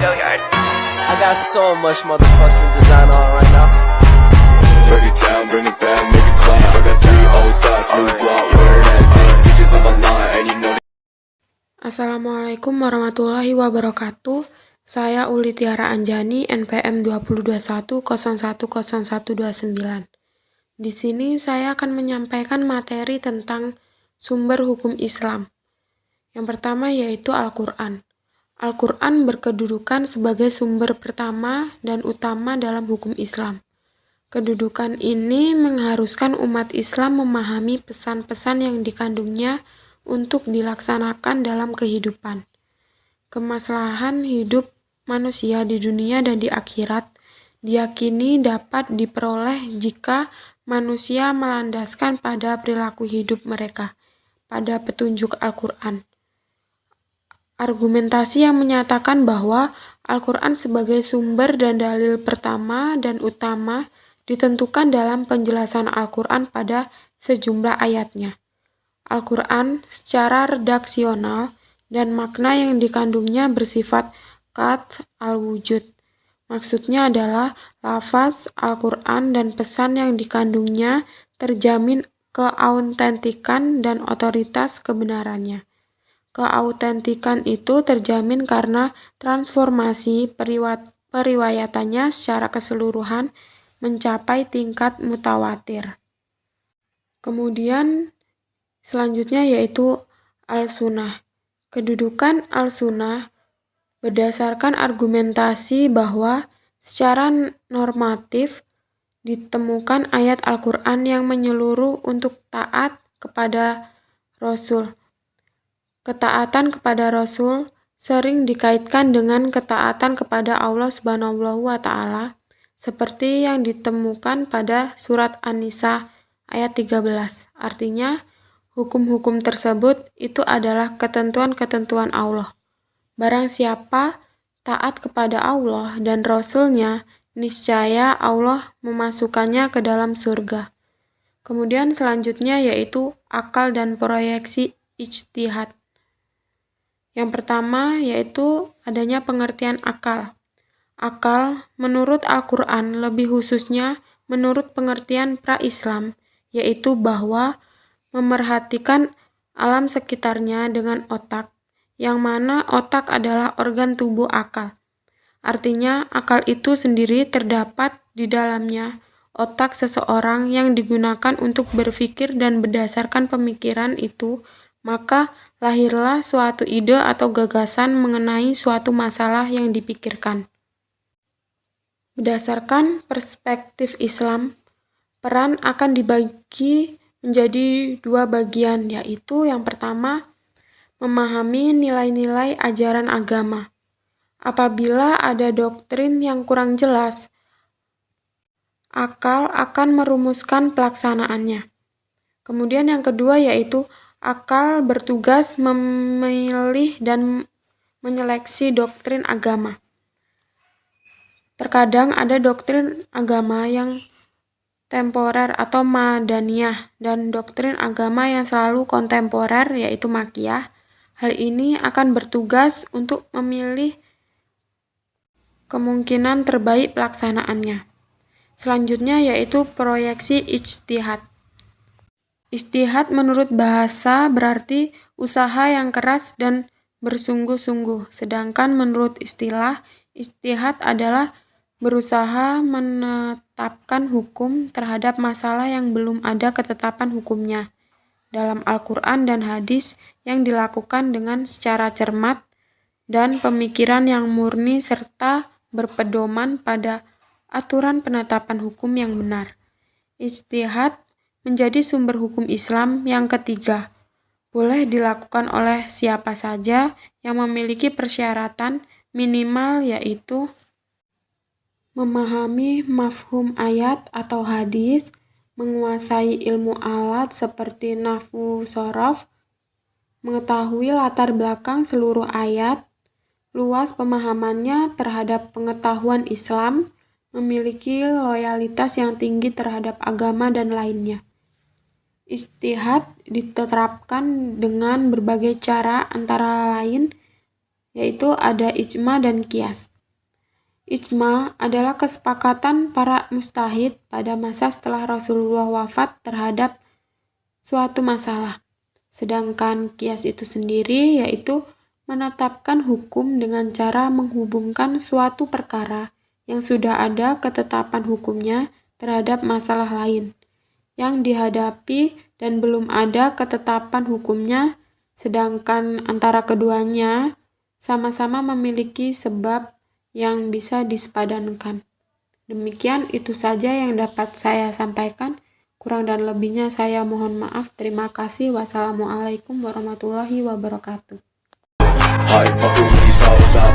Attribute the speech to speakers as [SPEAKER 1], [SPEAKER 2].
[SPEAKER 1] I got so much motherfucking design on right now.
[SPEAKER 2] Break it down, bring it back, make it clap. I got 3 old thoughts, new block, where that thing. Bitches on my line, and you know.
[SPEAKER 3] Assalamualaikum warahmatullahi wabarakatuh. Saya Uli Tiara Anjani, NPM 2021010129. Di sini saya akan menyampaikan materi tentang sumber hukum Islam. Yang pertama yaitu Al-Quran. Al-Quran berkedudukan sebagai sumber pertama dan utama dalam hukum Islam. Kedudukan ini mengharuskan umat Islam memahami pesan-pesan yang dikandungnya untuk dilaksanakan dalam kehidupan. Kemaslahan hidup manusia di dunia dan di akhirat diyakini dapat diperoleh jika manusia melandaskan pada perilaku hidup mereka pada petunjuk Al-Quran. Argumentasi yang menyatakan bahwa Al-Quran sebagai sumber dan dalil pertama dan utama ditentukan dalam penjelasan Al-Quran pada sejumlah ayatnya. Al-Quran secara redaksional dan makna yang dikandungnya bersifat qat' al-wujud. Maksudnya adalah lafaz Al-Quran dan pesan yang dikandungnya terjamin keautentikan dan otoritas kebenarannya. Keautentikan itu terjamin karena transformasi periwayatannya secara keseluruhan mencapai tingkat mutawatir. Kemudian selanjutnya yaitu Al-Sunnah. Kedudukan Al-Sunnah berdasarkan argumentasi bahwa secara normatif ditemukan ayat Al-Quran yang menyeluruh untuk taat kepada Rasul. Ketaatan kepada Rasul sering dikaitkan dengan ketaatan kepada Allah Subhanahu wa Ta'ala, seperti yang ditemukan pada surat An-Nisa ayat 13. Artinya, hukum-hukum tersebut itu adalah ketentuan-ketentuan Allah. Barang siapa taat kepada Allah dan Rasul-Nya, niscaya Allah memasukkannya ke dalam surga. Kemudian selanjutnya yaitu akal dan proyeksi ijtihad. Yang pertama yaitu adanya pengertian akal. Akal menurut Al-Quran, lebih khususnya menurut pengertian pra-Islam, yaitu bahwa memerhatikan alam sekitarnya dengan otak, yang mana otak adalah organ tubuh akal. Artinya, akal itu sendiri terdapat di dalamnya otak seseorang yang digunakan untuk berpikir, dan berdasarkan pemikiran itu, maka lahirlah suatu ide atau gagasan mengenai suatu masalah yang dipikirkan. Berdasarkan perspektif Islam, peran akan dibagi menjadi 2 bagian, yaitu yang pertama, memahami nilai-nilai ajaran agama. Apabila ada doktrin yang kurang jelas, akal akan merumuskan pelaksanaannya. Kemudian yang kedua yaitu akal bertugas memilih dan menyeleksi doktrin agama. Terkadang ada doktrin agama yang temporer atau madaniyah dan doktrin agama yang selalu kontemporer yaitu makiyah. Hal ini akan bertugas untuk memilih kemungkinan terbaik pelaksanaannya. Selanjutnya yaitu proyeksi ijtihad. Ijtihad menurut bahasa berarti usaha yang keras dan bersungguh-sungguh, sedangkan menurut istilah, ijtihad adalah berusaha menetapkan hukum terhadap masalah yang belum ada ketetapan hukumnya dalam Al-Quran dan hadis, yang dilakukan dengan secara cermat dan pemikiran yang murni serta berpedoman pada aturan penetapan hukum yang benar. Ijtihad menjadi sumber hukum Islam yang ketiga. Boleh dilakukan oleh siapa saja yang memiliki persyaratan minimal, yaitu memahami mafhum ayat atau hadis, menguasai ilmu alat seperti nahwu shorof, mengetahui latar belakang seluruh ayat, luas pemahamannya terhadap pengetahuan Islam, memiliki loyalitas yang tinggi terhadap agama dan lainnya. Ijtihad diterapkan dengan berbagai cara, antara lain yaitu ada ijma dan qiyas. Ijma adalah kesepakatan para mujtahid pada masa setelah Rasulullah wafat terhadap suatu masalah. Sedangkan qiyas itu sendiri yaitu menetapkan hukum dengan cara menghubungkan suatu perkara yang sudah ada ketetapan hukumnya terhadap masalah lain yang dihadapi dan belum ada ketetapan hukumnya, sedangkan antara keduanya sama-sama memiliki sebab yang bisa disepadankan. Demikian itu saja yang dapat saya sampaikan. Kurang dan lebihnya saya mohon maaf. Terima kasih. Wassalamualaikum warahmatullahi wabarakatuh.
[SPEAKER 2] I fucking with these hoes up.